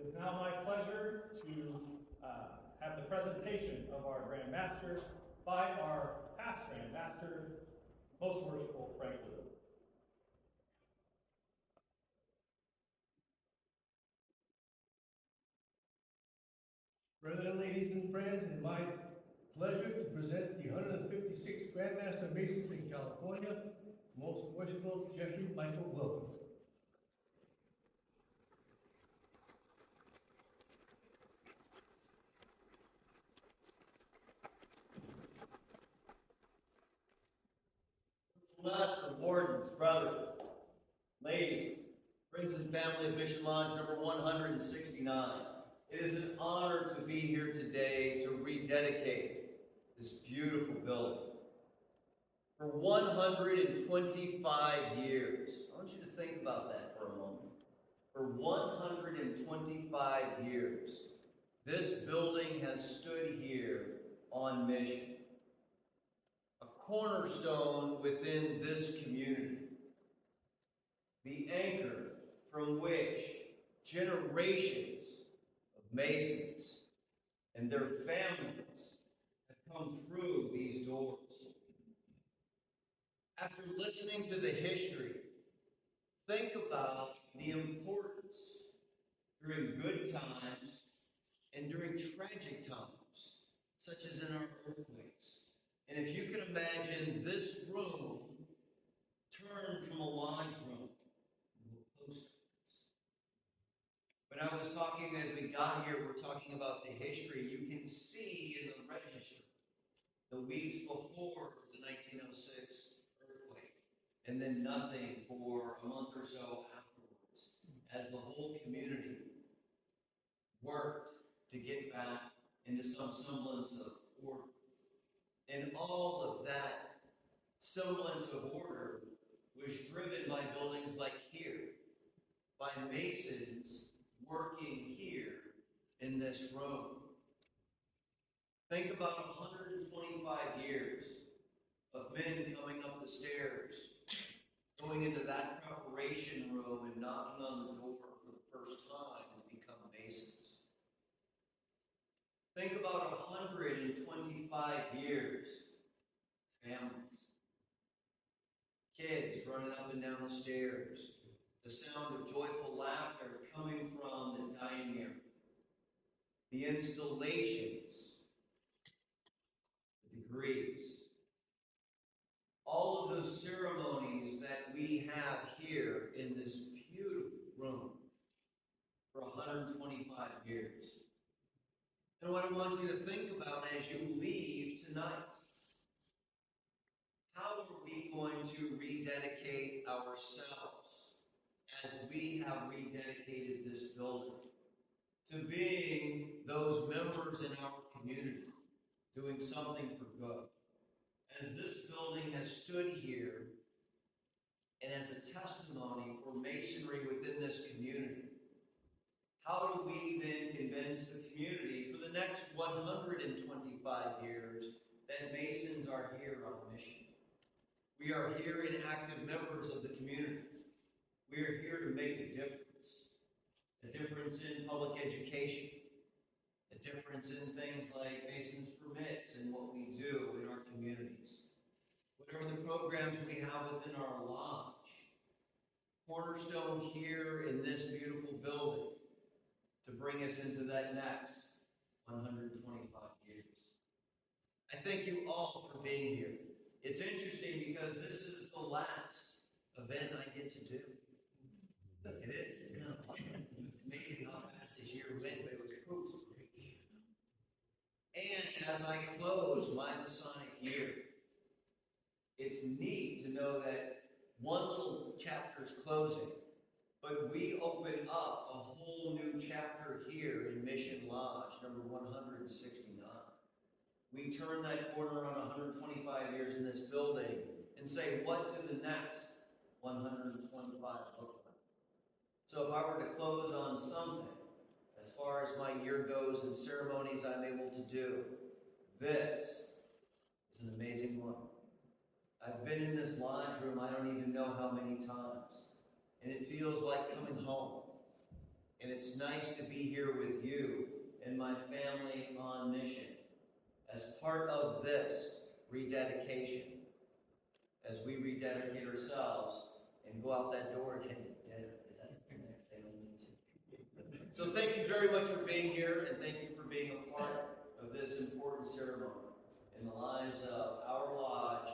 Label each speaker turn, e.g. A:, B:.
A: It is now my pleasure to have the presentation of our Grand Master by our past Grand Master, Most Worshipful Frank Lewis.
B: Brethren, ladies and friends, it is my pleasure to present the 156th Grand Master of Masonry in California, Most Worshipful Jeffrey Michael Wilkins.
C: Master, wardens, brothers, ladies, friends and family of Mission Lodge number 169. It is an honor to be here today to rededicate this beautiful building. For 125 years, I want you to think about that for a moment. For 125 years, this building has stood here on mission. A cornerstone within this community. The anchor from which generations of Masons and their families have come through these doors. After listening to the history, think about the importance during good times and during tragic times, such as in our earthquakes. And if you can imagine this room turned from a lodge room into a post office. When I was talking as we got here, we're talking about the history. You can see in the register the weeks before the 1906 earthquake, and then nothing for a month or so afterwards, as the whole community worked to get back into some semblance of order. And all of that semblance of order was driven by buildings like here, by Masons working here in this room. Think about 125 years of men coming up the stairs, going into that preparation room and knocking on the door for the first time to become Masons. Think about 125 years. Families. Kids running up and down the stairs. The sound of joyful laughter coming from the dining area. The installations. The degrees. All of those ceremonies that we have here in this beautiful room for 125 years. And what I want you to think about as you leave tonight, how are we going to rededicate ourselves as we have rededicated this building to being those members in our community, doing something for good? As this building has stood here and as a testimony for Masonry within this community, how do we then convince the community for the next 125 years that Masons are here on mission? We are here and active members of the community. We are here to make a difference in public education, a difference in things like Masons permits and what we do in our communities. Whatever the programs we have within our lodge, cornerstone here in this beautiful building, to bring us into that next 125 years. I thank you all for being here. It's interesting because this is the last event I get to do. It is. It's amazing how fast this year went, but it was cruising. And as I close my Masonic year, it's neat to know that one little chapter is closing, but we open up a whole new chapter here in Mission Lodge, number 169. We turn that corner on 125 years in this building and say, what do the next 125 look like? So if I were to close on something, as far as my year goes and ceremonies I'm able to do, this is an amazing one. I've been in this lodge room I don't even know how many times. And it feels like coming home. and it's nice to be here with you and my family on mission as part of this rededication, as we rededicate ourselves and go out that door and head to dinner, because that's the next thing we need to do. So thank you very much for being here, and thank you for being a part of this important ceremony in the lives of our lodge